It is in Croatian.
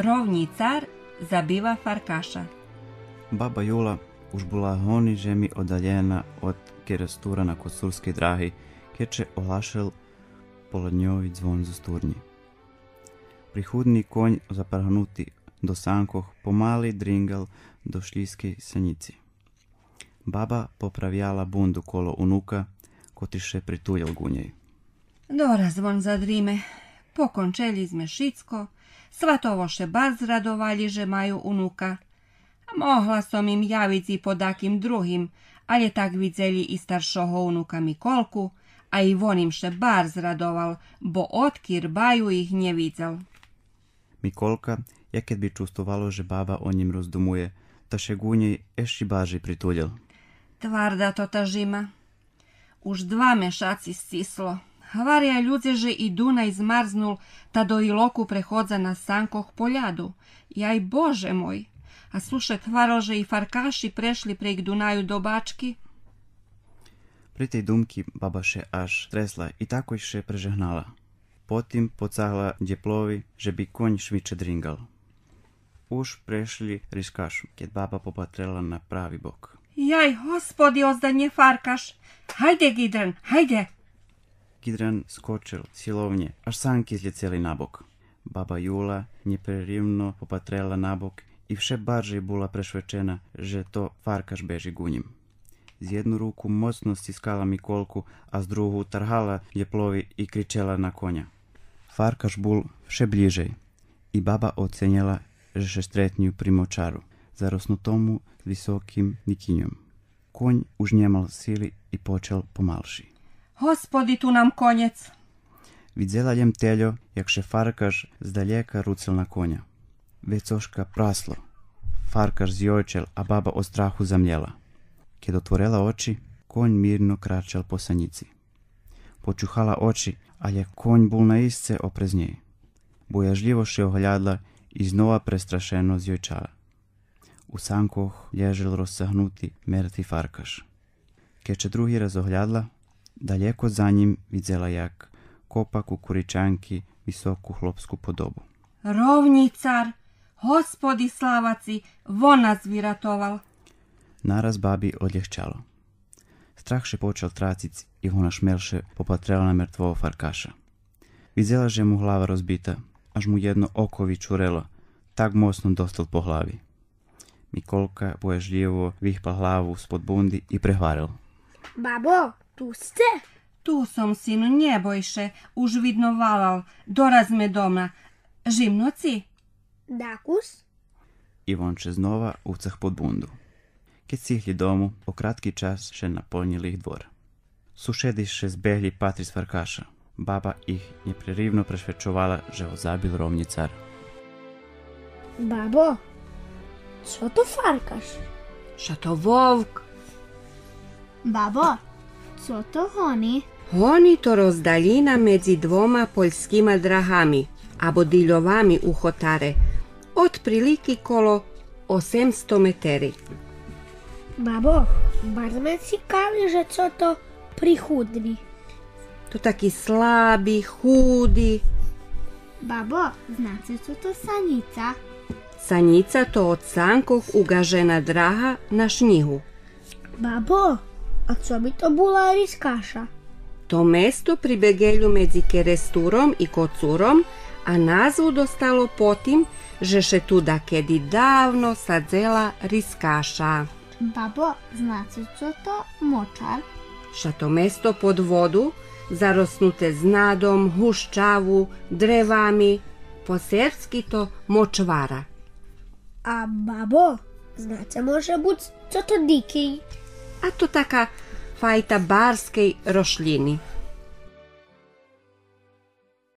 Ровній цар забива Фаркаша. Baba Jula už bola honi žemi odaljena od Kerestura na Kosurskej dráhy, keďže ohlašel poledňový zvon zo stúrni. Prihudný konj zaprhnutý do sánkoch pomali dringal do šlískej senici. Baba popraviala bundu kolo unuka, kotiše prituljal gunjej. Dora zvon zadrime, pokončeli sme šicko, svatovoše bar zradovali, že majú unuka. Mohla som im javiť i po takým druhým, ale tak vidzeli i staršoho unuka Mikolku, a i on im še bar zradoval, bo otkýr baju ich nevidzel. Mikolka, jak by čustovalo, že baba o njim rozdumuje, ta še gunjej eši baži prituljal. Tvarda to ta žima. Už 2 mešaci stislo. Hvarja ľudze, že i Dunaj zmarznul, ta do Iloku prehodza na sankoh po ľadu. Jaj Bože moj! A sluše tvaro, že i Farkaši prešli prek Dunaju do Bačky? Pri tej dumki baba še až tresla i tako še prežehnala. Potim pocahla djeplovi, že bi konj šviče dringal. Už prešli riskašu, keď baba popatrela na pravi bok. Jaj, hospodi, ozdanje Farkaš! Hajde, Gidran, hajde! Gidran skočil silovnje, až sanki zljeceli nabok. Baba Jula neprerivno popatrela nabok i vše barže bola prešvečena, že to Farkaš beži gunjim. Z jednu ruku mocno stiskala Mikolku, a z drugu trhala djeplovi i kričela na konja. Farkaš bol vše bližej i baba ocenjela, že še stretnju pri močaru, zarosnutomu visokim nikinjom. Konj už njemal sili i počel pomalši. Hospodi, tu nam konjec! Vidzela ljem teljo, jak še Farkaš zdaljeka rucel na konja. Vecoška praslo. Farkaš zjojčel, a baba od strahu zamljela. Keď otvorela oči, konj mirno kračal po sanici. Počuhala oči, ale konj bol naistce oprez njej. Bojažljivo še ohľadla i znova prestrašeno zjojčala. U sankoh ležel rozsahnuti mrtvi Farkaš. Keď še drugi raz ohľadla, daljeko za njim vidzela jak kopa kukuričanki visoku hlopsku podobu. Rovni car! Hospodi slavaci, von nas viratoval. Naraz babi odljehčalo. Strah še počel tracic i ona šmelše popatrela na mrtvого Farkaša. Vidzela, že mu hlava rozbita, až mu jedno oko vyčurelo, tak mocno dostal po glavi. Mikolka bojažljivo vihla hlavu spod bundi i prehvaril. Babo, tu ste? Tu som, sinu, nebojše, už vidno valal, dorazme doma. Žimnoci? Dakus? Ivon še znova ucah pod bundu. Keď stihli domu, po kratki čas še napolnili ih dvor. Sušedi še zbegli patri z Farkaša. Baba ih neprerivno prešvečovala, že ozabil rovni car. Babo, co to Farkaš? Ša to Vovk? Babo, co to honi? Honi to rozdaljina medzi 2 poljskima drahami, abo diljovami u hotare, otprilike kolo 800 meteri. Babo, bar me cikavi, že co to prihudni. To taki slabi, hudi. Babo, znacie co to sanica? Sanica to od sankoh ugažena draha na šnihu. Babo, a co bi to bula riskaša? To mesto pri Begelju medzi Keresturom i Kocurom, a nazvu dostalo potim, že še tuda kedy davno sadzela riskaša. Babo, znacie co to močar? Ša to mesto pod vodu, zarosnute znadom, huščavu, drevami, po serbski to močvara. A babo, znacie može buć co to dikij? A to taka fajta barskej rošljini.